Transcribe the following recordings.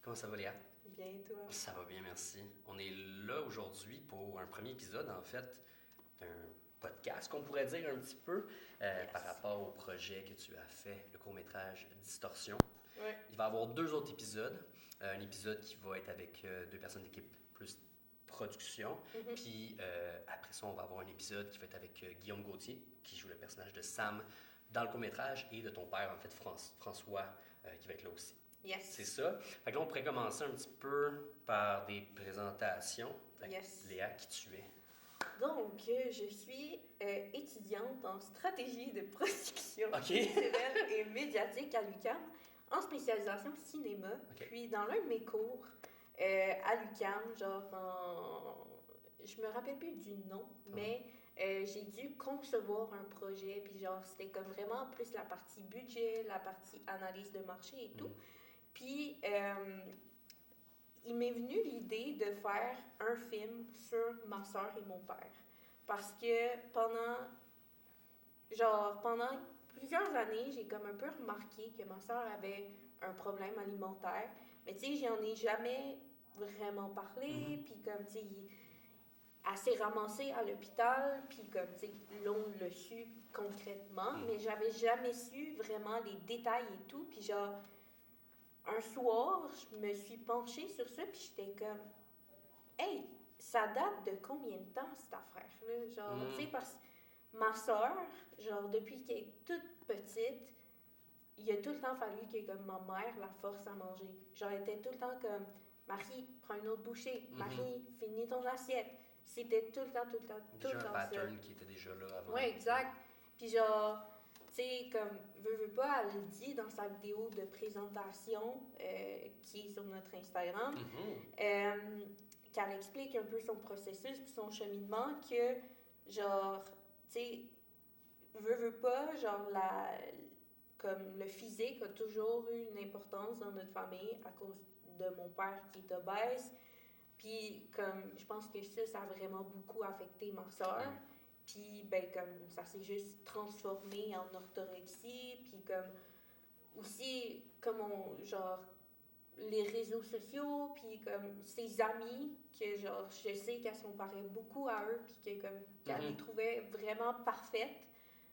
Comment ça va, Léa? Bien, toi. Ça va bien, merci. On est là aujourd'hui pour un premier épisode, en fait, d'un podcast, qu'on pourrait dire un petit peu, par Yes. rapport au projet que tu as fait, le court-métrage Distorsion. Ouais. Il va y avoir deux autres épisodes. Un épisode qui va être avec deux personnes d'équipe plus production. Mhm. Puis après ça, on va avoir un épisode qui va être avec Guillaume Gauthier, qui joue le personnage de Sam dans le court-métrage, et de ton père, en fait, François, qui va être là aussi. Yes. C'est ça. Fait que là, on pourrait commencer un petit peu par des présentations. Fait que, Yes. Léa, qui tu es? Donc, je suis étudiante en stratégie de production OK. culturelle et médiatique à l'UQAM, en spécialisation cinéma. OK. Puis, dans l'un de mes cours à l'UQAM, je me rappelle plus du nom, mais j'ai dû concevoir un projet. Puis, genre, c'était comme vraiment plus la partie budget, la partie analyse de marché et tout. Puis, il m'est venu l'idée de faire un film sur ma soeur et mon père. Parce que pendant plusieurs années, j'ai comme un peu remarqué que ma soeur avait un problème alimentaire. Mais tu sais, j'en ai jamais vraiment parlé. Puis comme, tu sais, elle s'est ramassée à l'hôpital. Puis comme, tu sais, l'on l'a su concrètement. Mais j'avais jamais su vraiment les détails et tout. Puis genre, un soir, je me suis penchée sur ça, puis j'étais comme, hey, ça date de combien de temps cette affaire-là? Genre, tu sais, parce que ma soeur, genre, depuis qu'elle est toute petite, il a tout le temps fallu que, comme, ma mère la force à manger. Genre, elle était tout le temps comme, Marie, prends une autre bouchée. Marie, finis ton assiette. C'était tout le temps, tout le temps, tout Déjà le un temps pattern ça. qui était déjà là avant. Ouais, exact. Puis genre, tu sais, comme, veux pas, elle le dit dans sa vidéo de présentation qui est sur notre Instagram, qu'elle explique un peu son processus puis son cheminement, que, genre, tu sais, veux pas, genre, comme le physique a toujours eu une importance dans notre famille à cause de mon père qui est obèse. Puis, comme, je pense que ça a vraiment beaucoup affecté ma soeur. Puis, ben, comme, ça s'est juste transformé en orthorexie. Puis, comme, aussi, comme genre, les réseaux sociaux, puis comme, ses amis, que, genre, je sais qu'elle se comparait beaucoup à eux, puis que, comme, qu'elle les trouvait vraiment parfaites.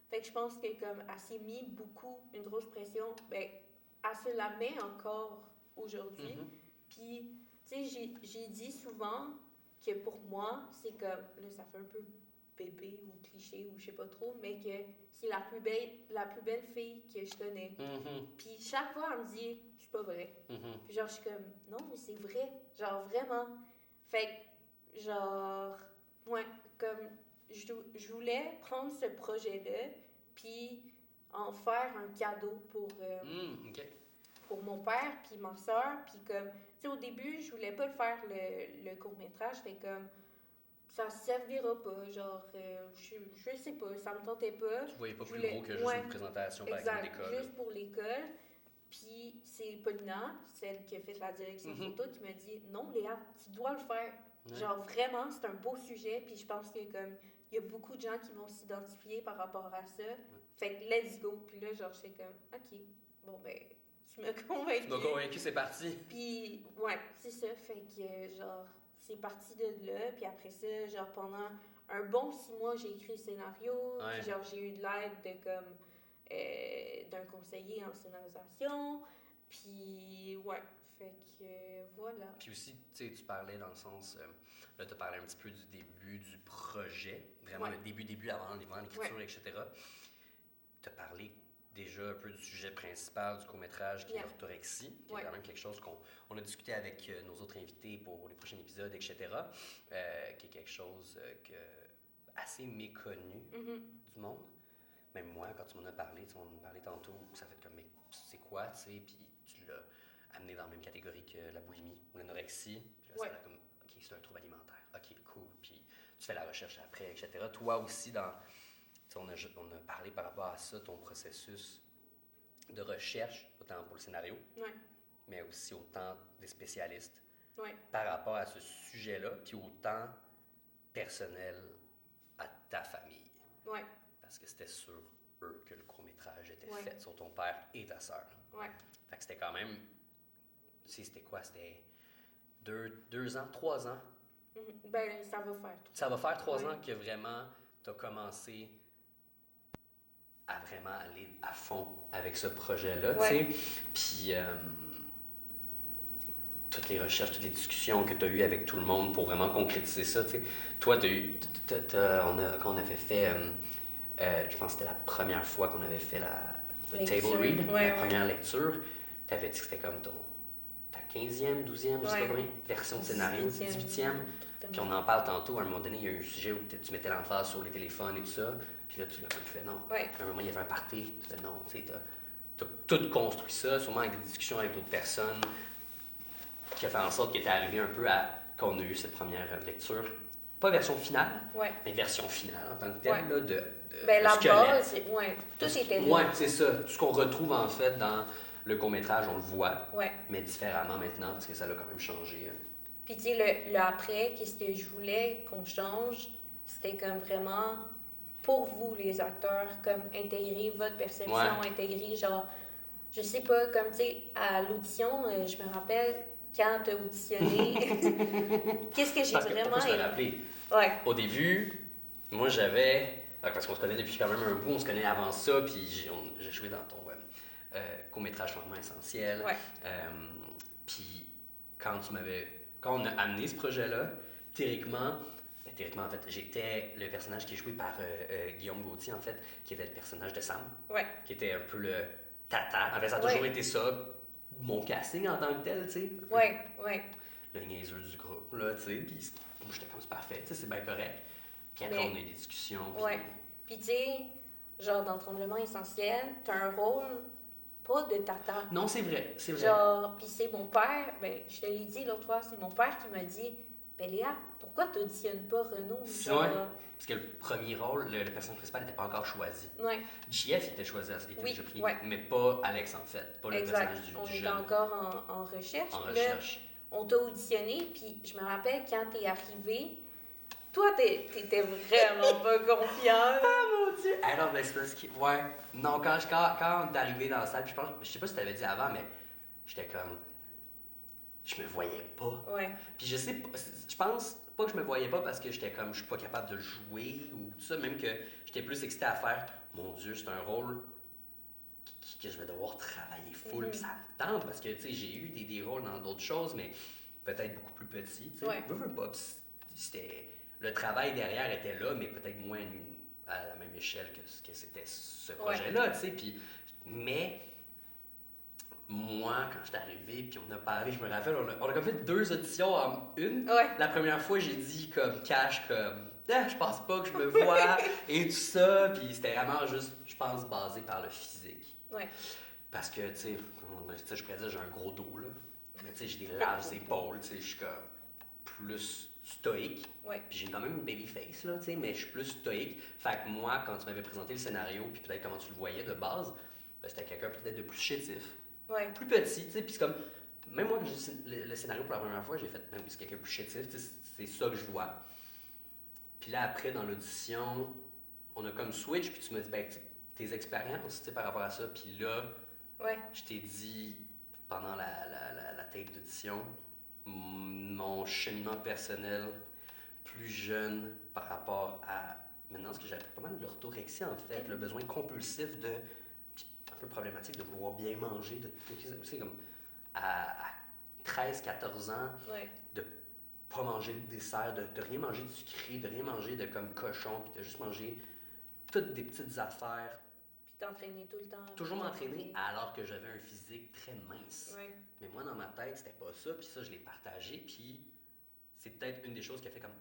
Fait que je pense que, comme, elle s'est mis beaucoup, une grosse pression. Ben, elle se la met encore aujourd'hui. Puis, tu sais, j'ai dit souvent que pour moi, c'est comme, là, ça fait un peu bébé ou cliché ou je sais pas trop, mais que c'est la plus belle fille que je connais. Puis chaque fois, elle me dit, c'est pas vrai. Puis genre, je suis comme, non, mais c'est vrai. Genre, vraiment. Fait que, genre, ouais, comme, je voulais prendre ce projet-là, puis en faire un cadeau pour mon père puis ma soeur. Puis comme, tu sais, au début, je voulais pas le faire le court-métrage. Fait comme, ça servira pas. Genre, je sais pas, ça me tentait pas. Tu voyais pas Je plus voulais, gros que juste une présentation, par exemple, exact, d'école. juste pour l'école. Puis c'est Paulina, celle qui a fait la direction photo, qui m'a dit non, Léa, tu dois le faire. Genre vraiment, c'est un beau sujet. Puis je pense que comme il y a beaucoup de gens qui vont s'identifier par rapport à ça. Fait que let's go. Puis là, genre, j'étais comme ok, bon ben, tu m'as convaincu. Tu m'as convaincu, c'est parti. Puis ouais, c'est ça. Fait que genre, c'est parti de là. Puis après ça, genre pendant un bon 6 mois, j'ai écrit le scénario. Puis genre, j'ai eu de l'aide de comme d'un conseiller en scénarisation. Puis, ouais, fait que voilà. Puis aussi, tu sais, tu parlais dans le sens, là, tu as parlé un petit peu du début du projet, vraiment le début avant l'écriture, etc. Tu as parlé déjà un peu du sujet principal du court-métrage qui est l'orthorexie, qui est quand même quelque chose qu'on a discuté avec nos autres invités pour les prochains épisodes, etc., qui est quelque chose assez méconnu du monde. Même moi, quand tu m'en as parlé, tu m'en as parlé tantôt, ça fait comme, mais c'est quoi, tu sais, puis tu l'as amené dans la même catégorie que la boulimie ou l'anorexie. Puis là, ça a comme, OK, c'est un trouble alimentaire. OK, cool. Puis tu fais la recherche après, etc. Toi aussi, on a parlé par rapport à ça, ton processus de recherche, autant pour le scénario, mais aussi autant des spécialistes, par rapport à ce sujet-là, puis autant personnel à ta famille. Parce que c'était sur eux que le court-métrage était fait, sur ton père et ta sœur. Fait que c'était quand même c'était quoi? C'était 2 ans, 3 ans? Ben, ça va faire. Ça va faire 3 ans que vraiment tu as commencé à vraiment aller à fond avec ce projet-là, tu sais. Puis toutes les recherches, toutes les discussions que tu as eues avec tout le monde pour vraiment concrétiser ça, tu sais. Toi, quand on avait fait, je pense que c'était la première fois qu'on avait fait le table read, la première lecture, tu avais dit que c'était comme ta 15e, 12e, je sais pas combien, version de scénario, 18e. Puis on en parle tantôt, à un moment donné, il y a eu un sujet où tu mettais l'emphase sur les téléphones et tout ça. Puis là, tu fais non. À un moment, il y avait un party. Tu fais non. Tu sais, t'as tout construit ça, sûrement avec des discussions avec d'autres personnes, qui a fait en sorte que tu es arrivé un peu à quand on a eu cette première lecture. Pas version finale, mais version finale en tant que telle, là, de la base, tout était là. Oui, c'est ça. Tout ce qu'on retrouve en fait dans le court-métrage, on le voit, mais différemment maintenant, parce que ça a quand même changé. Puis tu sais, le après, qu'est-ce que je voulais qu'on change, c'était comme vraiment pour vous, les acteurs, comme intégrer votre perception, intégrer genre, je sais pas, comme tu sais, à l'audition, je me rappelle, quand t'as auditionné, qu'est-ce que j'ai vraiment aimé? Au début, moi j'avais, parce qu'on se connaît depuis quand même un bout, on se connaît avant ça, puis j'ai joué dans ton court-métrage Changement essentiel. Puis quand on a amené ce projet-là, théoriquement, en fait, j'étais le personnage qui est joué par Guillaume Gauthier, en fait, qui était le personnage de Sam, qui était un peu le tata. En fait, ça a toujours été ça, mon casting en tant que tel, tu sais. Le niaiseux du groupe, là, tu sais. Puis j'étais comme, c'est parfait, tu sais, c'est bien correct. Puis après, on a eu des discussions. Puis tu sais, genre dans Tremblement essentiel, t'as un rôle pas de tata. Non, c'est vrai. Genre, puis c'est mon père, ben, je te l'ai dit l'autre fois, c'est mon père qui m'a dit, ben Léa, pourquoi t'auditionnes pas Renaud? Parce que le premier rôle, le personnage principal n'était pas encore choisi. JF était choisi à cette déjà pris, mais pas Alex en fait, pas le personnage du on jeune. était encore en recherche. On t'a auditionné, puis je me rappelle quand t'es arrivé, toi, t'étais vraiment pas confiant. Ah mon Dieu! Alors, ben, c'est parce que. Ouais. Non, quand on est arrivé dans la salle, je sais pas si t'avais dit avant, mais j'étais comme. Je me voyais pas. Puis je sais pas. Je pense pas que je me voyais pas parce que j'étais comme. Je suis pas capable de le jouer ou tout ça, même que j'étais plus excité à faire. Mon Dieu, c'est un rôle que je vais devoir travailler full. Puis ça me tente parce que, tu sais, j'ai eu des rôles dans d'autres choses, mais peut-être beaucoup plus petits. Tu sais, veux pas. C'était. Le travail derrière était là, mais peut-être moins à la même échelle que c'était ce projet-là, tu sais. Puis, mais moi, quand je suis arrivé, puis on a parlé, je me rappelle, on a comme fait 2 auditions en une. La première fois, j'ai dit comme cash, comme je pense pas que je me vois et tout ça. Puis c'était vraiment juste, je pense, basé par le physique. Parce que, tu sais, je pourrais dire j'ai un gros dos, là. Mais tu sais, j'ai des larges épaules, tu sais, je suis comme plus stoïque. Puis j'ai quand même une baby face, là, tu sais, mais je suis plus stoïque. Fait que moi, quand tu m'avais présenté le scénario, puis peut-être comment tu le voyais de base, ben, c'était quelqu'un peut-être de plus chétif. Plus petit, tu sais, puis c'est comme... Même moi, quand j'ai lu le scénario pour la première fois, j'ai fait, oui, c'est quelqu'un de plus chétif, c'est ça que je vois. Puis là, après, dans l'audition, on a comme switch, puis tu m'as dit, ben, tes expériences, tu sais, par rapport à ça. Puis là, je t'ai dit, pendant la tape d'audition, mon cheminement personnel plus jeune par rapport à maintenant, ce que j'avais pas mal de l'orthorexie en fait, le besoin compulsif de, un peu problématique de vouloir bien manger, tu sais, comme à 13-14 ans, de pas manger de dessert, de rien manger de sucré, de rien manger de comme cochon, puis de juste manger toutes des petites affaires. Puis t'entraîner tout le temps. Toujours m'entraîner alors que j'avais un physique très mince. Mais moi, dans ma tête, c'était pas ça, puis ça, je l'ai partagé, puis c'est peut-être une des choses qui a fait comme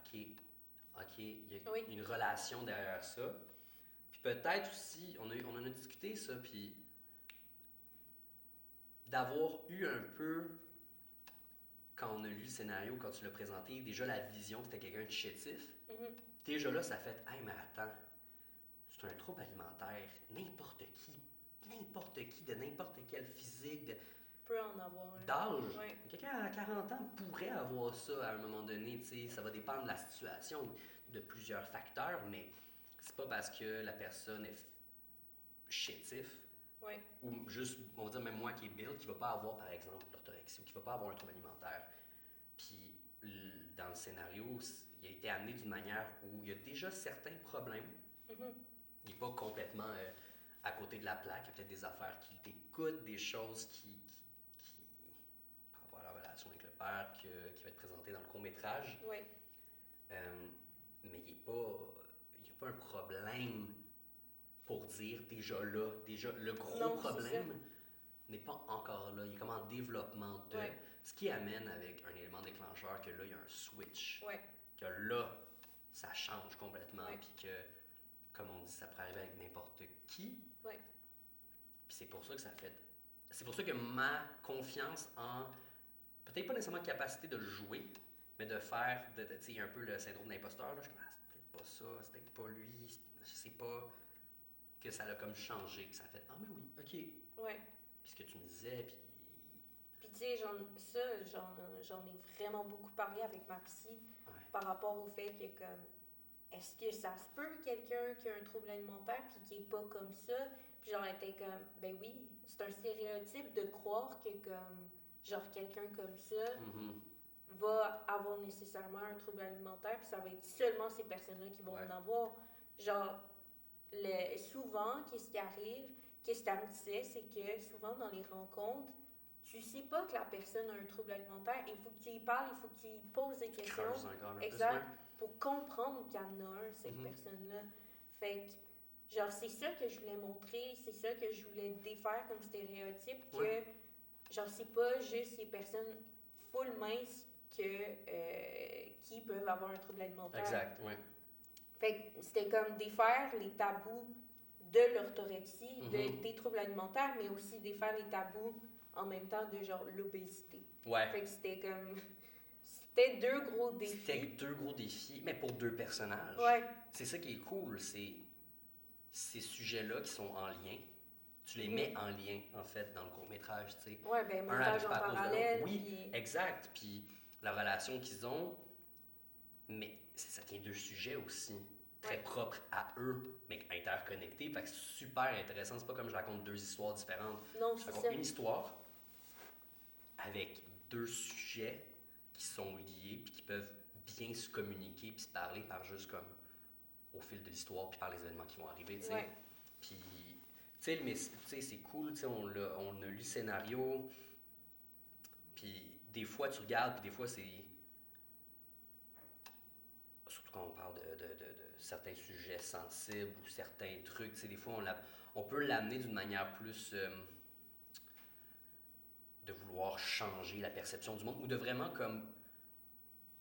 OK, il y a une relation derrière ça. Puis peut-être aussi, on en a discuté ça, puis d'avoir eu un peu, quand on a lu le scénario, quand tu l'as présenté, déjà la vision que c'était quelqu'un de chétif. Déjà là, ça fait hey, mais attends, c'est un trouble alimentaire. N'importe qui, de n'importe quel physique, peut en avoir d'âge. Quelqu'un à 40 ans pourrait avoir ça à un moment donné. T'sais, ça va dépendre de la situation, de plusieurs facteurs, mais c'est pas parce que la personne est chétif Ouais. Ou juste, on va dire même moi qui est Bill, qui va pas avoir, par exemple, l'orthorexie ou qui va pas avoir un trouble alimentaire. Puis, dans le scénario, il a été amené d'une manière où il y a déjà certains problèmes. Mm-hmm. Il n'est pas complètement à côté de la plaque. Il y a peut-être des affaires qui t'écoutent, des choses par rapport à la relation avec le père, qui va être présentée dans le court-métrage. Ouais. Mais il n'y a pas un problème pour dire déjà là. Déjà, le gros problème n'est pas encore là. Il est comme en développement de. Ouais. Ce qui amène avec un élément déclencheur que là, il y a un switch. Ouais. Que là, ça change complètement. Ouais. Puis que, comme on dit, ça pourrait arriver avec n'importe qui. Ouais. Puis c'est pour ça que ça fait. C'est pour ça que ma confiance en. Peut-être pas nécessairement capacité de le jouer, mais de faire. Tu sais, il y a un peu le syndrome d'imposteur. Là. Je suis comme, c'est peut-être pas ça, c'est peut-être pas lui. Je sais pas. Que ça l'a comme changé. Que ça a fait, ah, mais oui, ok. Ouais. Puis ce que tu me disais, puis. Puis tu sais, j'en ai vraiment beaucoup parlé avec ma psy par rapport au fait que comme est-ce que ça se peut quelqu'un qui a un trouble alimentaire puis qui est pas comme ça? Puis genre elle était comme ben oui, c'est un stéréotype de croire que comme genre quelqu'un comme ça va avoir nécessairement un trouble alimentaire puis ça va être seulement ces personnes-là qui vont en avoir. Genre souvent qu'est-ce qui arrive, qu'est-ce qu'elle me disait, c'est que souvent dans les rencontres tu sais pas que la personne a un trouble alimentaire, il faut que tu y parles, il faut que tu y poses des questions. Exact. Pour comprendre qu'il y en a un, cette personne-là. Fait que, genre, c'est ça que je voulais montrer, c'est ça que je voulais défaire comme stéréotype, que, genre, c'est pas juste les personnes full minces qui peuvent avoir un trouble alimentaire. Exact, oui. Fait que c'était comme défaire les tabous de l'orthorexie, des troubles alimentaires, mais aussi défaire les tabous en même temps de genre l'obésité. Ouais. Fait que c'était comme. C'était deux gros défis. C'était deux gros défis, mais pour deux personnages. Ouais. C'est ça qui est cool, c'est ces sujets-là qui sont en lien. Tu les mets en lien, en fait, dans le court-métrage, tu sais. Ouais, ben montage en parallèle. Oui, puis... exact. Puis la relation qu'ils ont, mais ça tient deux sujets aussi. Très propres à eux, mais interconnectés. Fait que c'est super intéressant. C'est pas comme je raconte deux histoires différentes. Non, je raconte une histoire avec deux sujets qui sont liés puis qui peuvent bien se communiquer puis se parler par juste comme au fil de l'histoire puis par les événements qui vont arriver, tu sais. Puis, tu sais, c'est cool, tu sais, on a lu le scénario puis des fois tu regardes puis des fois c'est... Surtout quand on parle de certains sujets sensibles ou certains trucs, tu sais, des fois on peut l'amener d'une manière plus... de vouloir changer la perception du monde ou de vraiment comme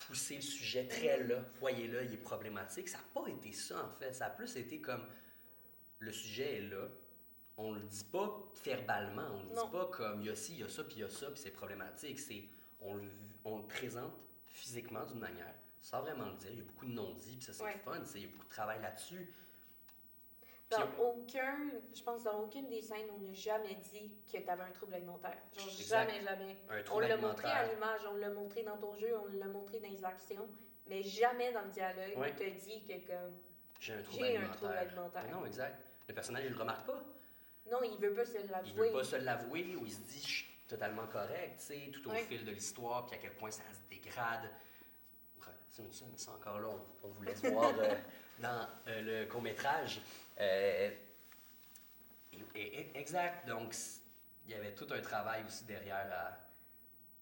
pousser le sujet très là, voyez-le, il est problématique. Ça n'a pas été ça en fait, ça a plus été comme le sujet est là, on le dit pas verbalement, on le dit pas comme il y a ci, il y a ça, puis il y a ça, puis c'est problématique, on le présente physiquement d'une manière, sans vraiment le dire, il y a beaucoup de non-dits, puis ça c'est le fun, il y a beaucoup de travail là-dessus. Je pense dans aucune des scènes, on n'a jamais dit que tu avais un trouble alimentaire. Genre, jamais. On l'a montré à l'image, on l'a montré dans ton jeu, on l'a montré dans les actions, mais jamais dans le dialogue, on t'a dit que comme j'ai un trouble alimentaire. Mais non, exact. Le personnage, il le remarque pas. Non, il veut pas se l'avouer. Il veut pas se l'avouer ou il se dit je suis totalement correct, tu sais, tout au fil de l'histoire, puis à quel point ça se dégrade. C'est encore là, on vous laisse voir dans le court-métrage. Exact. Donc, il y avait tout un travail aussi derrière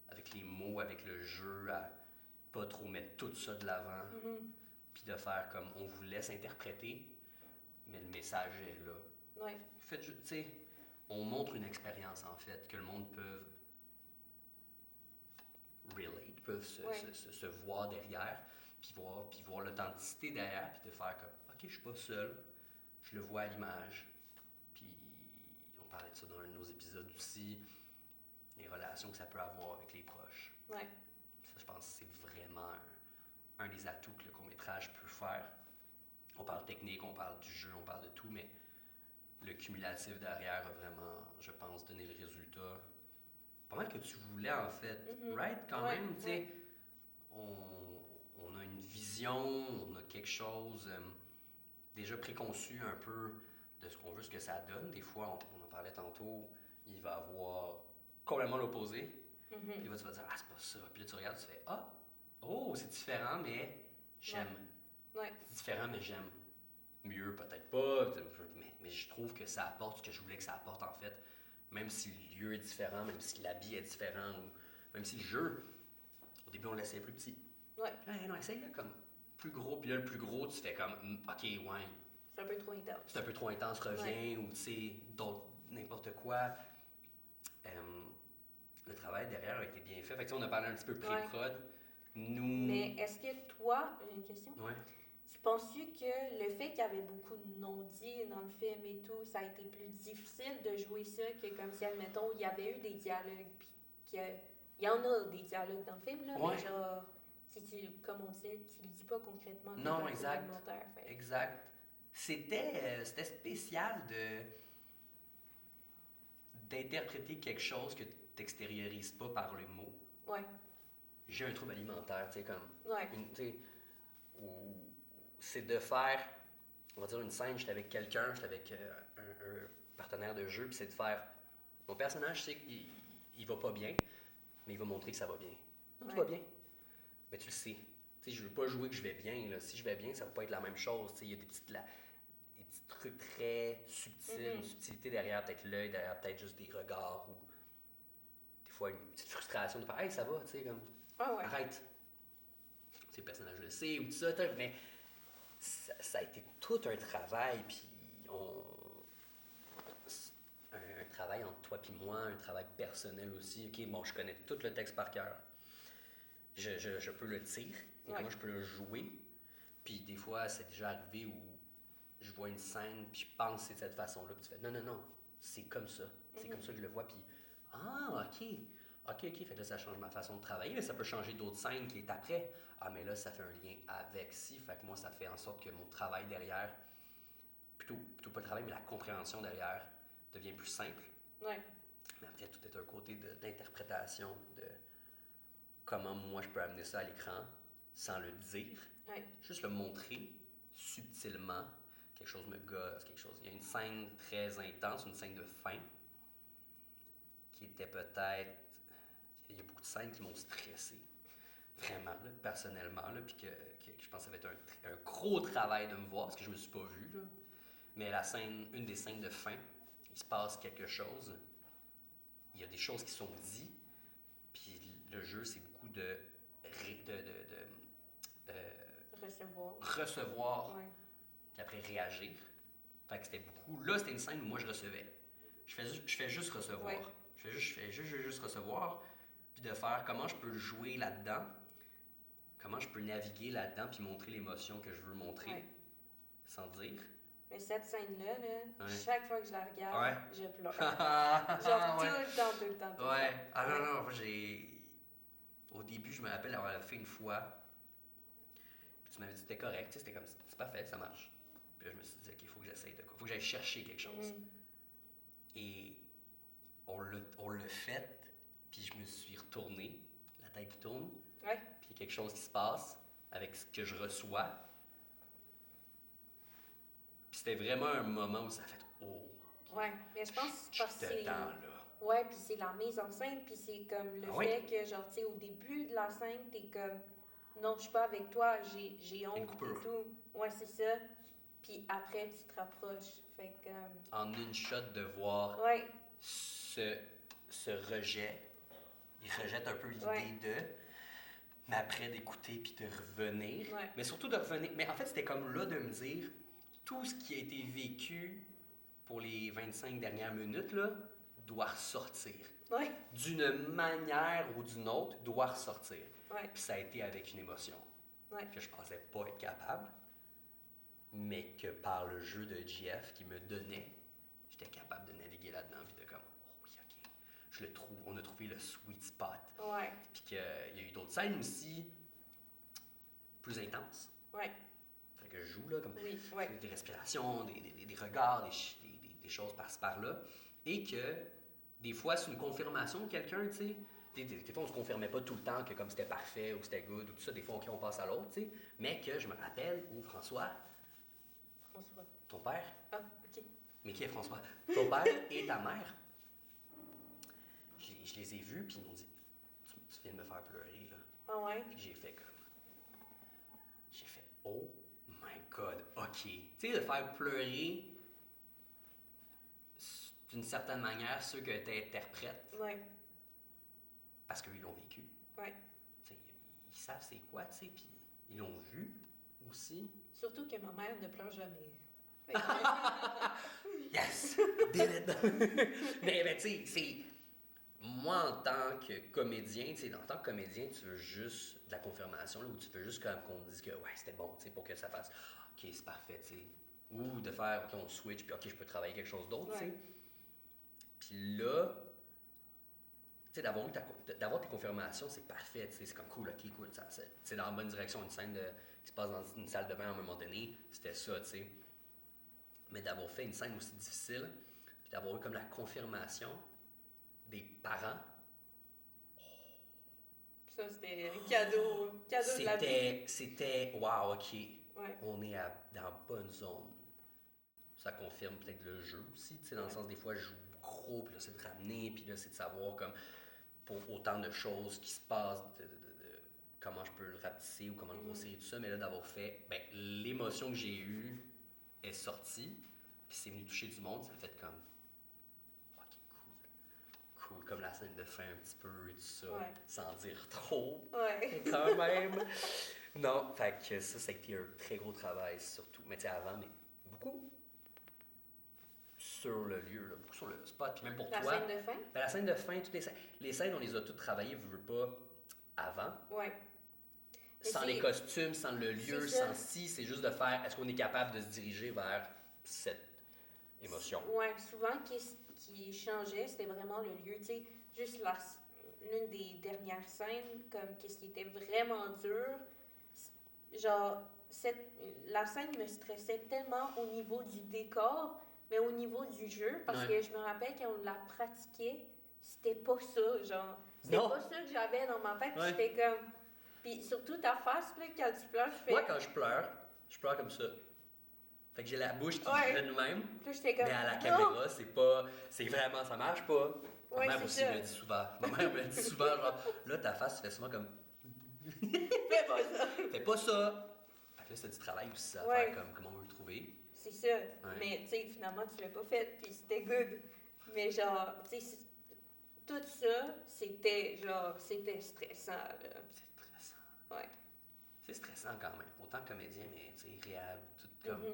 avec les mots, avec le jeu, à pas trop mettre tout ça de l'avant. Puis de faire comme on vous laisse interpréter, mais le message est là. Ouais. Faites, tu sais, on montre une expérience en fait que le monde peut relate, peuvent se voir derrière, puis voir l'authenticité derrière, puis de faire comme ok, je suis pas seul. Je le vois à l'image. Puis, on parlait de ça dans un de nos épisodes aussi. Les relations que ça peut avoir avec les proches. Ouais. Ça, je pense que c'est vraiment un des atouts que le court-métrage peut faire. On parle technique, on parle du jeu, on parle de tout, mais le cumulatif derrière a vraiment, je pense, donné le résultat. Pas mal que tu voulais, en fait. Right? Quand même, tu sais, on a une vision, on a quelque chose... déjà préconçu un peu de ce qu'on veut, ce que ça donne. Des fois, on en parlait tantôt, il va avoir complètement l'opposé. Puis là, tu vas dire, ah, c'est pas ça. Puis là, tu regardes, tu fais, ah, oh, c'est différent, mais j'aime. Ouais. C'est différent, mais j'aime. Mieux, peut-être pas, mais je trouve que ça apporte ce que je voulais que ça apporte, en fait. Même si le lieu est différent, même si l'habit est différent, ou même si le jeu, au début, on l'essayait plus petit. Ouais. Non, essaye-le comme plus gros, puis là, le plus gros, tu fais comme, ok, ouais. C'est un peu trop intense. C'est un peu trop intense, reviens, ou tu sais, d'autres, n'importe quoi. Le travail derrière a été bien fait. Fait que, on a parlé un petit peu pré-prod. Nous... Mais est-ce que toi, j'ai une question. Ouais. Tu penses-tu que le fait qu'il y avait beaucoup de non-dits dans le film et tout, ça a été plus difficile de jouer ça que comme si, admettons, il y avait eu des dialogues, puis il y en a des dialogues dans le film, là, mais genre, si tu, comme on disait, tu le dis pas concrètement. Non, exact. Exact. C'était spécial d'interpréter quelque chose que tu n'extériorises pas par les mots. Ouais. J'ai un trouble alimentaire, tu sais, comme... Ouais. C'est de faire, on va dire, une scène, j'étais avec quelqu'un, j'étais avec un partenaire de jeu, puis c'est de faire... Mon personnage sait qu'il va pas bien, mais il va montrer que ça va bien. Non, tu vas bien. Mais tu le sais. Tu sais, je veux pas jouer que je vais bien, là. Si je vais bien, ça va pas être la même chose. Tu sais, il y a des petits trucs très subtils, une subtilité derrière peut-être l'œil, derrière peut-être juste des regards, ou des fois une petite frustration de faire « Hey, ça va », tu sais, comme « Arrête ». Tu sais, le personnage le sait, ou tout ça, mais... Ça a été tout un travail, puis un travail entre toi et moi, un travail personnel aussi. OK, bon, je connais tout le texte par cœur. Je peux le dire, et comment je peux le jouer. Puis des fois, c'est déjà arrivé où je vois une scène, puis je pense que c'est de cette façon-là, puis tu fais non, c'est comme ça. C'est comme ça que je le vois, puis OK. Fait que là, ça change ma façon de travailler, mais ça peut changer d'autres scènes qui est après. Ah, mais là, ça fait un lien avec ci. Fait que moi, ça fait en sorte que mon travail derrière, plutôt pas le travail, mais la compréhension derrière, devient plus simple. Ouais. Mais après, tout est un côté d'interprétation, de comment moi, je peux amener ça à l'écran sans le dire. Ouais. Juste le montrer subtilement. Quelque chose me gosse, quelque chose. Il y a une scène très intense, une scène de fin, qui était peut-être... Il y a beaucoup de scènes qui m'ont stressé, vraiment, là, personnellement, là, puis que je pense que ça va être un gros travail de me voir, parce que je me suis pas vu, là. Mais une des scènes de fin, il se passe quelque chose, il y a des choses qui sont dites, puis le jeu, c'est beaucoup de recevoir, puis après réagir. Fait que c'était beaucoup... Là, c'était une scène où moi, je recevais. Je fais juste recevoir. Ouais. Je fais juste recevoir, puis de faire comment je peux le jouer là-dedans, comment je peux naviguer là-dedans, puis montrer l'émotion que je veux montrer, sans dire. Mais cette scène-là, chaque fois que je la regarde, je pleure. Genre tout le temps. Ah non, au début, je me rappelle avoir fait une fois, puis tu m'avais dit que c'était correct, c'était comme, c'est parfait, ça marche. Puis là, je me suis dit, OK, il faut que j'essaye de quoi. Il faut que j'aille chercher quelque chose. Et on l'a fait, puis je me suis retourné, la tête qui tourne, puis il y a quelque chose qui se passe avec ce que je reçois. Puis c'était vraiment un moment où ça a fait « Oh! » Ouais, mais je pense que c'est... là. Ouais, puis c'est la mise en scène, puis c'est comme le fait que, genre, tu sais, au début de la scène, t'es comme « Non, je suis pas avec toi, j'ai honte et tout. » Ouais, c'est ça. Puis après, tu te rapproches. Fait que... En une shot de voir ce rejet, il rejette un peu l'idée de... Mais après d'écouter puis de revenir. Mais surtout de revenir... Mais en fait, c'était comme là de me dire... Tout ce qui a été vécu pour les 25 dernières minutes, là, doit ressortir. D'une manière ou d'une autre, doit ressortir. Puis ça a été avec une émotion que je pensais pas être capable, mais que par le jeu de JF qui me donnait, j'étais capable de naviguer là-dedans, puis de comme, oh oui, OK, on a trouvé le sweet spot. Puis qu'il y a eu d'autres scènes aussi plus intenses. Que je joue, là, comme des respirations, des regards, des choses par-ci par-là. Et que, des fois, c'est une confirmation de quelqu'un, tu sais. Des fois, on se confirmait pas tout le temps que comme c'était parfait ou c'était good ou tout ça. Des fois, OK, on passe à l'autre, tu sais. Mais que je me rappelle, François, ton père, Mais qui est François? Ton père et ta mère, je les ai vus, puis ils m'ont dit, tu viens de me faire pleurer, là. Ah ouais? Puis j'ai fait, oh my God, OK. Tu sais, de faire pleurer, d'une certaine manière, ceux que tu interprètes. Ouais. Parce qu'ils l'ont vécu. Ouais. Tu sais, ils savent c'est quoi, tu sais, puis ils l'ont vu aussi. Surtout que ma mère ne pleure jamais. Yes! Did it! mais tu sais, c'est... Moi, en tant que comédien, tu sais, en tant que comédien, tu veux juste de la confirmation, là, ou tu veux juste comme qu'on dise que, ouais, c'était bon, tu sais, pour que ça fasse, OK, c'est parfait, tu sais. Ou de faire, OK, on switch, puis OK, je peux travailler quelque chose d'autre, tu sais. Puis là, tu sais, d'avoir tes confirmations, c'est parfait, tu sais, c'est comme cool, OK, cool, c'est dans la bonne direction, une scène qui se passe dans une salle de bain à un moment donné, c'était ça, tu sais. Mais d'avoir fait une scène aussi difficile, puis d'avoir eu comme la confirmation des parents, ça, c'était un cadeau de la vie. C'était, wow, OK, ouais. on est dans la bonne zone. Ça confirme peut-être le jeu aussi, tu sais, dans le sens des fois, je joue gros, puis là, c'est de ramener, puis là, c'est de savoir comme, pour autant de choses qui se passent, de comment je peux le rapetisser ou comment le grossir et tout ça, mais là, d'avoir fait, ben, l'émotion que j'ai eue est sortie, puis c'est venu toucher du monde, ça fait comme, OK, cool, comme la scène de fin un petit peu et tout ça, sans dire trop, quand même. Non, fait que ça a été un très gros travail, surtout, mais tu sais, avant, mais beaucoup sur le lieu, là, beaucoup sur le spot, puis même pour toi. La scène de fin? Ben, la scène de fin, toutes les scènes, on les a toutes travaillées, veux pas, avant. Ouais. Sans les costumes, sans le lieu, sans c'est juste de faire, est-ce qu'on est capable de se diriger vers cette émotion? Ouais, souvent, qui changeait, c'était vraiment le lieu, tu sais, juste l'une des dernières scènes, comme, qu'est-ce qui était vraiment dur, genre, la scène me stressait tellement au niveau du décor, mais au niveau du jeu, parce que je me rappelle quand on la pratiquait, c'était pas ça, genre. C'était pas ça que j'avais dans ma tête, puis j'étais comme... Puis surtout ta face, là, quand tu pleures, je fais... Moi, quand je pleure comme ça. Fait que j'ai la bouche qui fait de même, comme... mais à la caméra, c'est vraiment, ça marche pas. Ma mère aussi me le dit souvent. Ma mère me le dit souvent, genre, là, ta face, tu fais souvent comme... Fais pas ça! Fais pas ça! Fait que là, c'est du travail aussi à faire, comme comment on veut le trouver. C'est ça. Mais, tu sais, finalement, tu l'as pas fait, puis c'était good. Mais genre, tu sais, tout ça, c'était stressant, là. C'est stressant. Ouais. C'est stressant quand même. Autant comédien, mais, tu sais, réel, tout comme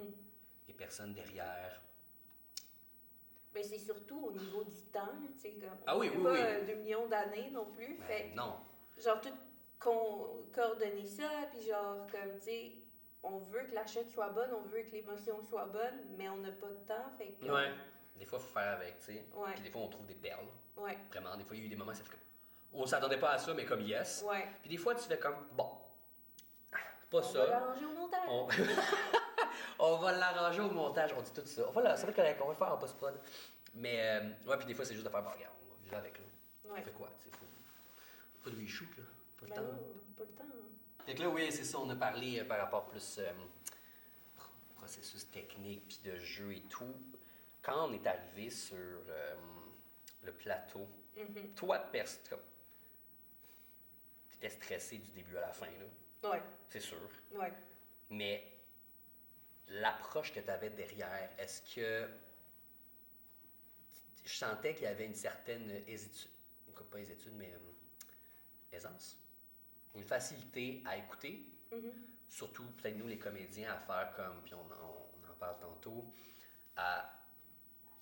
les personnes derrière. Mais c'est surtout au niveau du temps, tu sais, comme... Ah oui, on pas 2 millions d'années non plus, ben, fait non. Genre, tout coordonner ça, puis genre, comme, tu sais, on veut que la chute soit bonne, on veut que l'émotion soit bonne, mais on n'a pas de temps, fait que... Ouais. Des fois, il faut faire avec, tu sais. Ouais. Puis des fois, on trouve des perles. Ouais. Vraiment, des fois, il y a eu des moments, ça fait comme... On s'attendait pas à ça, mais comme yes. Ouais. Puis des fois, tu fais comme, bon, pas ça. On va l'arranger au montage. On va l'arranger au montage, on dit tout ça. C'est vrai correct, on va le faire en post-prod. Mais, ouais, puis des fois, c'est juste de faire, bon, regarde, on va vivre avec, là. Ouais. On fait quoi, tu sais, faut pas de reshoot, là. Pas le temps. Non, pas le temps. Fait que là, oui, c'est ça, on a parlé par rapport plus processus technique, puis de jeu et tout. Quand on est arrivé sur le plateau, toi, t'étais stressé du début à la fin, là. Ouais. C'est sûr. Ouais. Mais l'approche que tu avais derrière, est-ce que je sentais qu'il y avait une certaine pas hésitude, mais aisance, une facilité à écouter, surtout peut-être nous les comédiens à faire comme, puis on en parle tantôt, à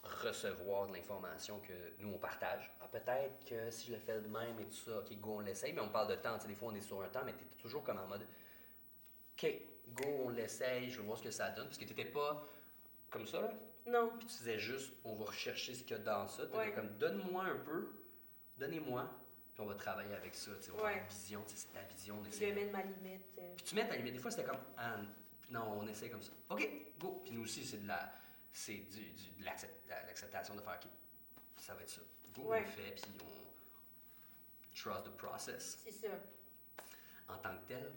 recevoir de l'information que nous on partage. Ah, peut-être que si je le fais de même et tout ça, ok, go, on l'essaye, mais on parle de temps, tu sais, des fois on est sur un temps, mais tu es toujours comme en mode, ok, go, on l'essaye, je veux voir ce que ça donne, parce que tu n'étais pas comme ça, là. Non. Puis tu disais juste, on va rechercher ce qu'il y a dans ça. Tu étais comme, donne-moi un peu, donnez-moi, puis on va travailler avec ça, tu sais, on va avoir une vision, tu sais, c'est ta vision. Je vais mettre ma limite. Puis tu mets ta limite, des fois c'était comme, ah, non, on essaie comme ça. Ok, go. Puis nous aussi, c'est de l'acceptation de faire, ok, ça va être ça. Go, on le fait, puis on trust the process. C'est ça. En tant que tel,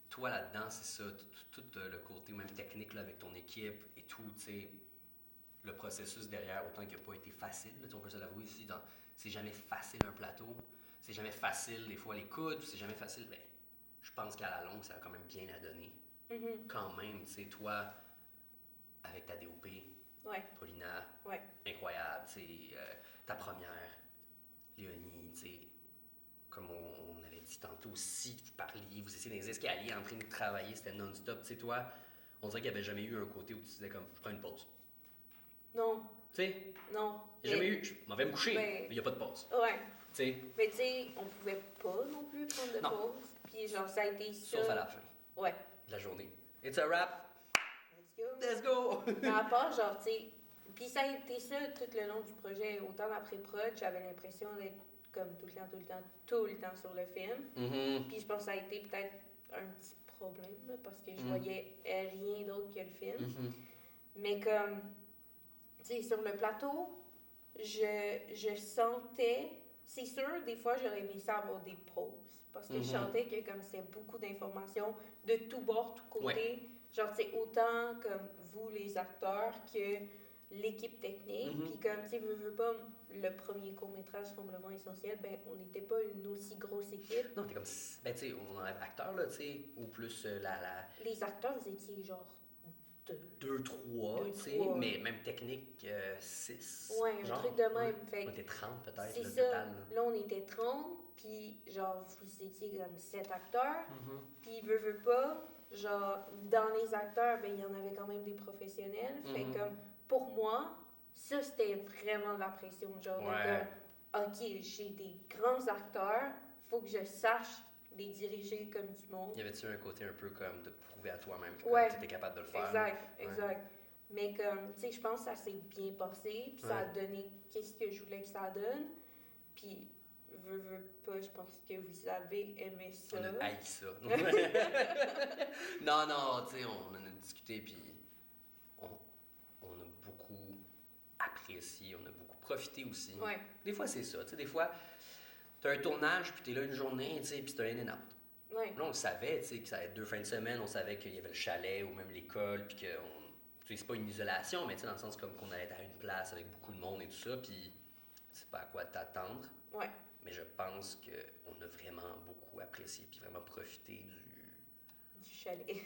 toi là-dedans, c'est ça, tout le côté même technique là, avec ton équipe et tout, tu sais, le processus derrière, autant qu'il n'a pas été facile, là, on peut se l'avouer ici, c'est jamais facile un plateau, c'est jamais facile des fois les coudes, c'est jamais facile, mais je pense qu'à la longue, ça a quand même bien à donner. Mm-hmm. Quand même, tu sais, toi, avec ta DOP, Ouais. Paulina, Ouais. incroyable, tu sais, ta première, Léonie, tu sais, comme on avait dit tantôt, si vous parliez, vous étiez dans les escaliers en train de travailler, c'était non-stop, tu sais, toi, on dirait qu'il n'y avait jamais eu un côté où tu disais comme, je prends une pause. Non. Tu sais? Non. Il n'y a jamais eu, je m'en vais me coucher, mais il n'y a pas de pause. Ouais. Tu sais? Mais tu sais, on pouvait pas non plus prendre de pause. Puis genre, ça a été ça. Sauf à la fin. Ouais. De la journée. It's a wrap. Let's go. Let's go. Mais à part, genre, tu sais, puis ça a été ça tout le long du projet. Autant d'après-prod, j'avais l'impression d'être comme tout le temps sur le film. Mm-hmm. Puis je pense que ça a été peut-être un petit problème, là, parce que je voyais rien d'autre que le film. Mm-hmm. Mais comme, tu sais, sur le plateau, je sentais, c'est sûr, des fois, j'aurais aimé ça avoir des pauses. Parce que je sentais que comme c'était beaucoup d'informations de tout bord, tout côté, Ouais. genre, tu sais, autant comme vous, les acteurs, que l'équipe technique. Puis comme, tu sais, veux pas, le premier court-métrage Comblement Essentiel, ben, on n'était pas une aussi grosse équipe. Non, t'es comme, ben, tu sais, on en avait acteurs, là, tu sais, ou plus Les acteurs, vous étiez genre 2, 3, tu sais, mais même technique, 6. Ouais, un truc de même. Fait on était 30 peut-être, c'est le ça. total. Là, on était 30, puis genre, vous étiez comme 7 acteurs. Puis, veux pas, genre, dans les acteurs, ben, il y en avait quand même des professionnels. Fait comme, pour moi, ça, c'était vraiment de la pression. Genre, de comme, OK, j'ai des grands acteurs, faut que je sache les diriger comme du monde. Y avait-tu un côté un peu comme de prouver à toi-même que tu étais capable de le faire? Exact. Mais comme, tu sais, je pense que ça s'est bien passé, puis ça a donné qu'est-ce que je voulais que ça donne. Puis, veux pas, je pense que vous avez aimé ça. On a haï ça. non, tu sais, on en a discuté, puis on a beaucoup apprécié, on a beaucoup profité aussi. Ouais. Des fois, c'est ça, tu sais, des fois, t'as un tournage, puis t'es là une journée, tu sais, puis t'as un in out. Ouais. Là, on le savait, tu sais, que ça allait être 2 fins de semaine, on savait qu'il y avait le chalet ou même l'école, puis que c'est pas une isolation, mais tu sais, dans le sens comme qu'on allait être à une place avec beaucoup de monde et tout ça, puis c'est pas à quoi t'attendre. Ouais. Mais je pense qu'on a vraiment beaucoup apprécié, puis vraiment profité du chalet.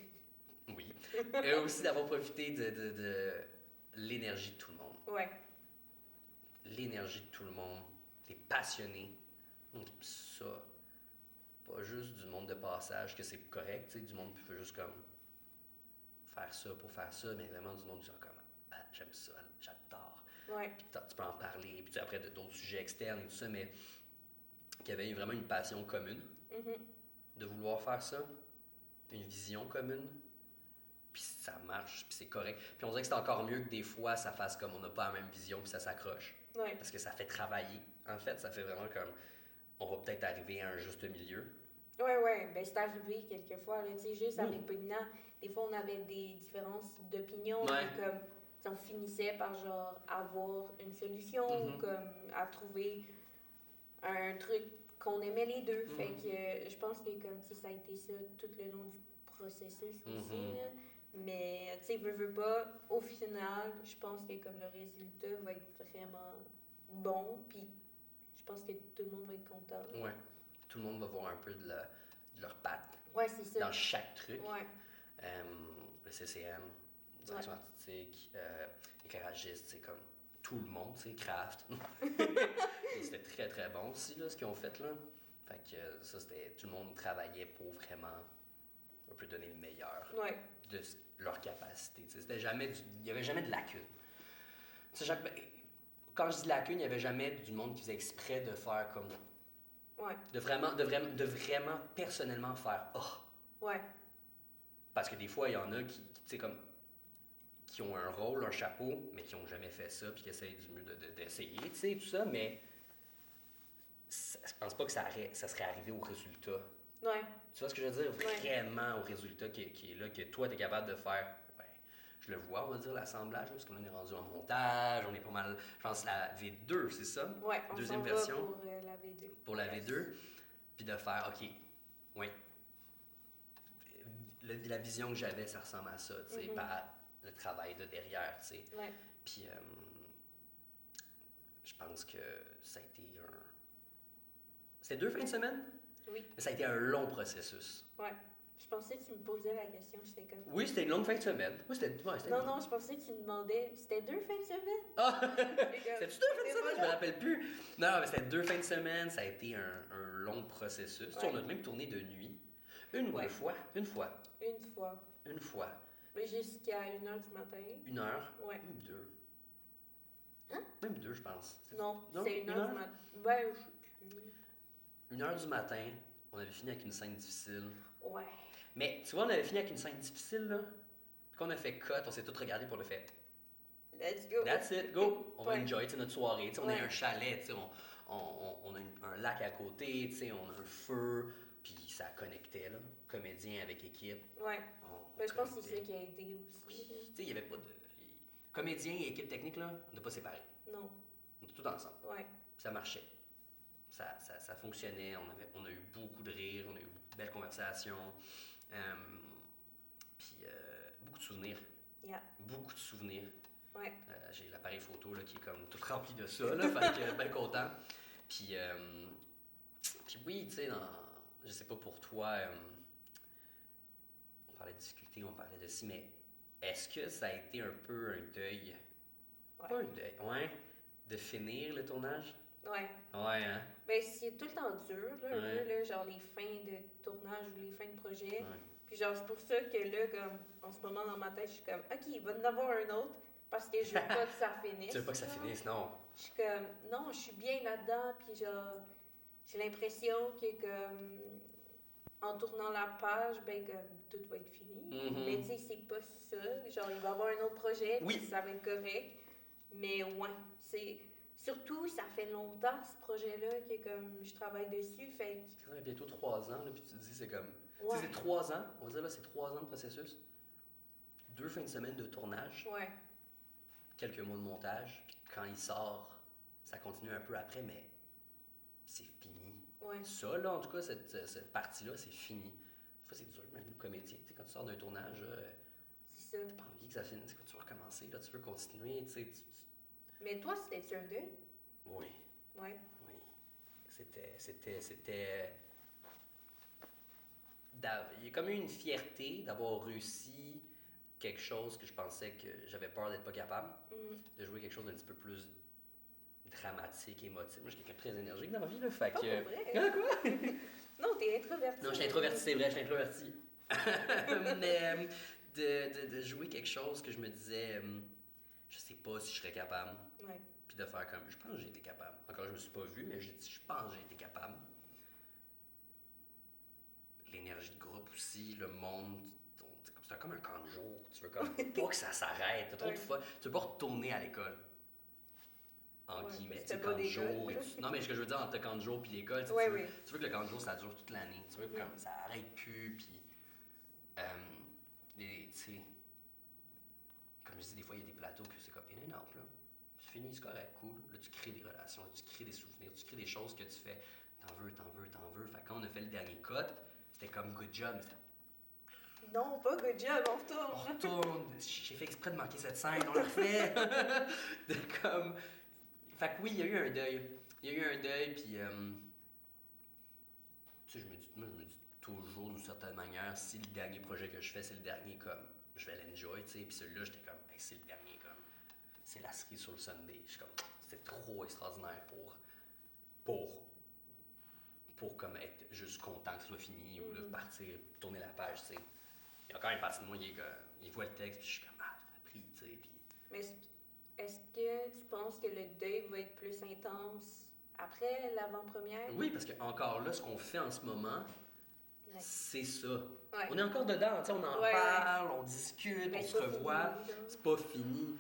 Oui. Et aussi d'avoir profité de l'énergie de tout le monde. Ouais. L'énergie de tout le monde, des passionnés. Donc, ça, pas juste du monde de passage, que c'est correct, tu sais, du monde qui peut juste comme faire ça pour faire ça, mais vraiment du monde qui sont comme, ah, j'aime ça, j'adore. Ouais. Puis tu peux en parler, puis après d'autres sujets externes et tout ça, mais qu'il y avait vraiment une passion commune de vouloir faire ça, une vision commune, puis ça marche, puis c'est correct. Puis on dirait que c'est encore mieux que des fois ça fasse comme on n'a pas la même vision, puis ça s'accroche. Ouais. Parce que ça fait travailler. En fait, ça fait vraiment comme, on va peut-être arriver à un juste milieu. Ouais, ben c'est arrivé quelquefois, là, tu sais, juste avec Paulina, des fois on avait des différences d'opinion, mais comme, on finissait par genre avoir une solution, ou comme à trouver un truc qu'on aimait les deux. Fait que je pense que comme, tu sais, ça a été ça tout le long du processus aussi, là. Mais, tu sais, veux pas, au final, je pense que comme le résultat va être vraiment bon, puis je pense que tout le monde va être content. Ouais. Tout le monde va voir un peu de leur patte. Ouais, c'est ça. Dans chaque truc. Ouais. Le CCM, direction artistique, éclairagiste, c'est comme tout le monde, c'est craft. Et c'était très très bon aussi, là, ce qu'ils ont fait, là. Fait que ça, c'était, tout le monde travaillait pour vraiment un peu donner le meilleur de leur capacité. C'était jamais il n'y avait jamais de lacune. Quand je dis lacune, il n'y avait jamais du monde qui faisait exprès de faire comme... Ouais. De vraiment personnellement faire « oh ». Ouais. Parce que des fois, il y en a qui tu sais, comme... qui ont un rôle, un chapeau, mais qui n'ont jamais fait ça, puis qui essayent du mieux d'essayer, tu sais, tout ça, mais... Je pense pas que ça serait arrivé au résultat. Ouais. Tu vois ce que je veux dire? Vraiment au résultat qui est là, que toi, tu es capable de faire. Ouais, je le vois, on va dire, l'assemblage, parce qu'on est rendu en montage, on est pas mal. Je pense la V2, c'est ça? Ouais, on deuxième s'en version. va pour la V2. Pour la V2. Puis de faire, OK, oui. La vision que j'avais, ça ressemble à ça, tu sais, par le travail de derrière, tu sais. Ouais. Puis, je pense que ça a été C'était 2 fins de semaine? Oui. Mais ça a été un long processus. Ouais. Je pensais que tu me posais la question, j'étais comme... Oui, c'était une longue fin de semaine. Oui, c'était Non, je pensais que tu me demandais, c'était 2 fins de semaine? Ah! C'était-tu 2 fins de semaine? Je me rappelle plus. Non, mais c'était 2 fins de semaine. Ça a été un long processus. Ouais. On a même tourné de nuit. Une ou deux fois? Une fois. Une fois. Une fois. Mais jusqu'à 1h du matin. 1h? Ouais. Même 2. Hein? Même 2, je pense. Non, c'est 1h du matin. Ben, je sais plus. 1h du matin, on avait fini avec une scène difficile. Ouais. Mais tu vois, on avait fini avec une scène difficile, là. Puis qu'on a fait cut, on s'est tous regardés pour le fait. Let's go. That's it, go. On va enjoy notre soirée. T'sais, on a un chalet, on a un lac à côté, on a un feu, puis ça connectait, là. Comédien avec équipe. Ouais. Ben, je pense que c'est ça qui a aidé aussi. Il n'y avait pas de. Comédien et équipe technique, là, on n'a pas séparé. Non. On était tous ensemble. Ouais. Puis ça marchait. Ça fonctionnait. On a eu beaucoup de rires, on a eu beaucoup de belles conversations. Puis beaucoup de souvenirs. Yeah. Beaucoup de souvenirs. Ouais. J'ai l'appareil photo là, qui est comme tout rempli de ça, là, fait que bien content. Puis oui, tu sais, je sais pas pour toi, on parlait de difficulté, on parlait de ci, mais est-ce que ça a été un peu un deuil? Ouais. Pas un deuil, ouais, de finir le tournage? Ouais. Ouais, hein? Ben, c'est tout le temps dur, là, ouais. un peu, là, genre les fins de tournage ou les fins de projet. Ouais. Puis genre, c'est pour ça que là, comme, en ce moment, dans ma tête, je suis comme, OK, il va en avoir un autre, parce que je veux pas que ça finisse. Tu veux pas que ça finisse, non? Je suis comme, non, je suis bien là-dedans, puis genre, j'ai l'impression que, comme, en tournant la page, ben, comme, tout va être fini. Mm-hmm. Mais tu sais, c'est pas ça. Genre, il va y avoir un autre projet, oui. Puis ça va être correct. Mais ouais, c'est... Surtout, ça fait longtemps, ce projet-là, que comme je travaille dessus, fait que... Ça fait bientôt 3 ans, là, puis tu te dis, c'est comme... Ouais. C'est 3 ans, on va dire là, c'est 3 ans de processus. 2 fins de semaine de tournage. Ouais. Quelques mois de montage, puis quand il sort, ça continue un peu après, mais c'est fini. Ouais. Ça, là, en tout cas, cette partie-là, c'est fini. Des fois, c'est dur, même nous, comédiens. Tu sais, quand tu sors d'un tournage, c'est ça. T'as pas envie que ça finisse. Tu veux recommencer, là, tu veux continuer, tu sais. Mais toi, c'était-tu un deuil? Oui. Ouais. Oui. C'était... Il y a comme eu une fierté d'avoir réussi quelque chose que je pensais que j'avais peur d'être pas capable, de jouer quelque chose d'un petit peu plus dramatique, émotif. Moi, je suis quelqu'un de très énergique dans ma vie, là, fait que... Pas vrai. Quoi? Non, t'es introverti. Non, je suis introverti, c'est vrai, je suis introverti. Mais de jouer quelque chose que je me disais, je sais pas si je serais capable. Ouais. Puis de faire comme, je pense que j'ai été capable. Encore, je me suis pas vu, mais j'ai dit, je pense que j'ai été capable. L'énergie de groupe aussi, le monde, c'est comme un camp de jour. Tu veux comme pas que ça s'arrête. T'as trop de fun. Tu veux pas retourner à l'école. En guillemets, tu sais, camp de jour. Non, mais ce que je veux dire entre le camp de jour et l'école, tu veux que le camp de jour ça dure toute l'année. Tu veux que comme, ça arrête plus. Puis, tu sais, comme je dis, des fois, il y a des plateaux que c'est comme in and out, là. C'est fini, c'est correct, cool. Là, tu crées des relations, tu crées des souvenirs, tu crées des choses que tu fais. T'en veux. Fait que quand on a fait le dernier cut, c'était comme good job, mais c'était... Non, pas good job, on retourne. On retourne. J'ai fait exprès de manquer cette scène, on la refait. De comme... Fait que oui, il y a eu un deuil. Puis tu sais, moi, je me dis toujours d'une certaine manière, si le dernier projet que je fais, c'est le dernier, comme, je vais l'enjoy, tu sais. Puis celui-là, j'étais comme, hey, c'est le dernier, comme, c'est la cerise sur le sundae. Je suis comme, c'était trop extraordinaire pour comme être juste content que ce soit fini ou de partir, tourner la page, tu sais. Il y a encore une partie de moi qui est comme, il voit le texte, puis je suis comme, ça a pris, tu sais. Puis... Mais est-ce que tu penses que le deuil va être plus intense après l'avant-première? Oui, parce que encore là, ce qu'on fait en ce moment, c'est ça. Ouais. On est encore dedans, tu sais, on en parle, on discute, on se revoit. C'est pas fini.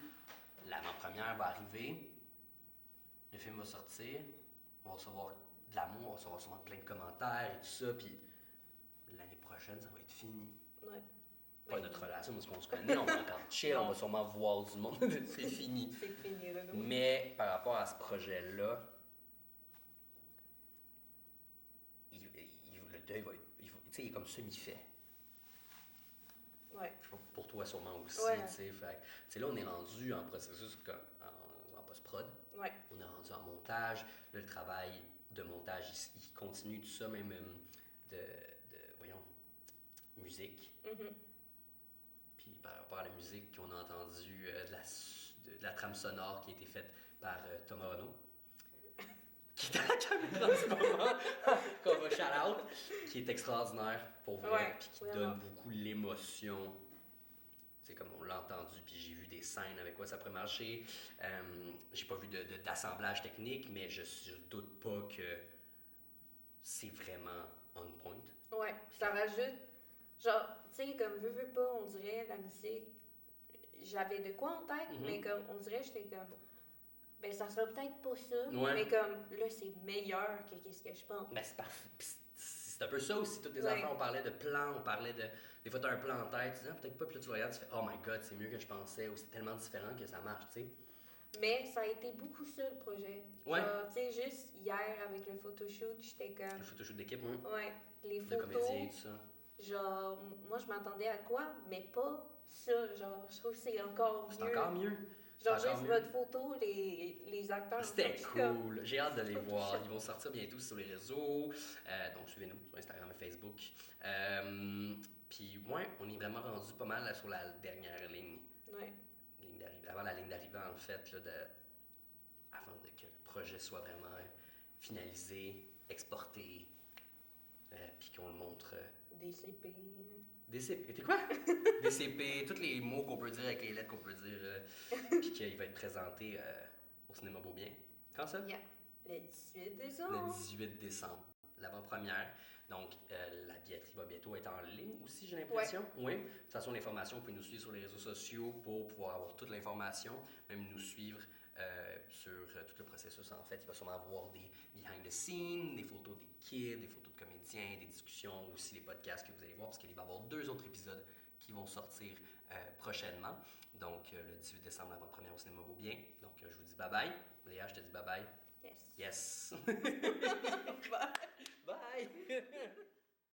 L'avant-première va arriver, le film va sortir, on va recevoir de l'amour, on va recevoir sûrement plein de commentaires et tout ça, puis l'année prochaine, ça va être fini. Ouais. Pas notre relation, parce qu'on se connaît, on va encore chill, on va sûrement voir du monde, c'est fini. C'est fini, là. Mais par rapport à ce projet-là, le deuil va être, tu sais, il est comme semi-fait. Ouais. Pour toi, sûrement aussi. Ouais. Là, on est rendu en processus comme en post-prod. Ouais. On est rendu en montage. Là, le travail de montage, il continue tout ça, même voyons, musique. Mm-hmm. Puis par rapport à la musique qu'on a entendue, de la trame sonore qui a été faite par Thomas Renaud, qui est à la caméra en ce moment, qu'on va shout-out, qui est extraordinaire pour vrai, puis qui donne beaucoup l'émotion. C'est comme on l'a entendu, puis j'ai vu des scènes avec quoi ça pourrait marcher. J'ai pas vu d'assemblage technique, mais je doute pas que c'est vraiment on point. Ouais, puis ça rajoute, genre, tu sais, comme veux pas, on dirait la musique, j'avais de quoi en tête, mais comme, on dirait, j'étais comme, ben ça sera peut-être pas ça, mais comme, là, c'est meilleur que qu'est-ce que je pense. Ben c'est parfait. C'est un peu ça aussi, toutes les affaires, on parlait de plans, on parlait de... Des fois, tu as un plan en tête, tu dis, peut-être pas, puis là, tu le regardes, tu fais, oh my god, c'est mieux que je pensais, ou c'est tellement différent que ça marche, tu sais. Mais ça a été beaucoup ça, le projet. Ouais. Tu sais, juste hier, avec le photoshoot, j'étais comme... Le photoshoot d'équipe, oui. Ouais, les de photos... comédien, tout ça. Genre, moi, je m'attendais à quoi, mais pas ça. Genre, je trouve que c'est encore mieux. C'est encore mieux. Genre, juste votre photo, les acteurs... C'était cool. J'ai hâte de les voir. Ils vont sortir bientôt sur les réseaux. Donc, suivez-nous sur Instagram et Facebook. Puis, ouais, on est vraiment rendu pas mal sur la dernière ligne. Ouais. Avant la ligne d'arrivée, en fait, là, avant que le projet soit vraiment finalisé, exporté, puis qu'on le montre. DCP. DCP, t'es quoi? DCP, tous les mots qu'on peut dire avec les lettres qu'on peut dire, puis qu'il va être présenté au Cinéma Beaubien. Quand ça? Yeah. Le 18 décembre. Le 18 décembre, l'avant-première. Donc, la billetterie va bientôt être en ligne aussi, j'ai l'impression. Oui. De toute façon, l'information, vous pouvez nous suivre sur les réseaux sociaux pour pouvoir avoir toute l'information, même nous suivre sur tout le processus. En fait, il va sûrement avoir des behind the scenes, des photos des kids, des photos de comédiens, des discussions, aussi des podcasts que vous allez voir, parce qu'il va y avoir 2 autres épisodes qui vont sortir prochainement. Donc, le 18 décembre, l'avant-première au Cinéma Beaubien. Donc, je vous dis bye-bye. Léa, je te dis bye-bye. Yes. Yes. Bye. Bye.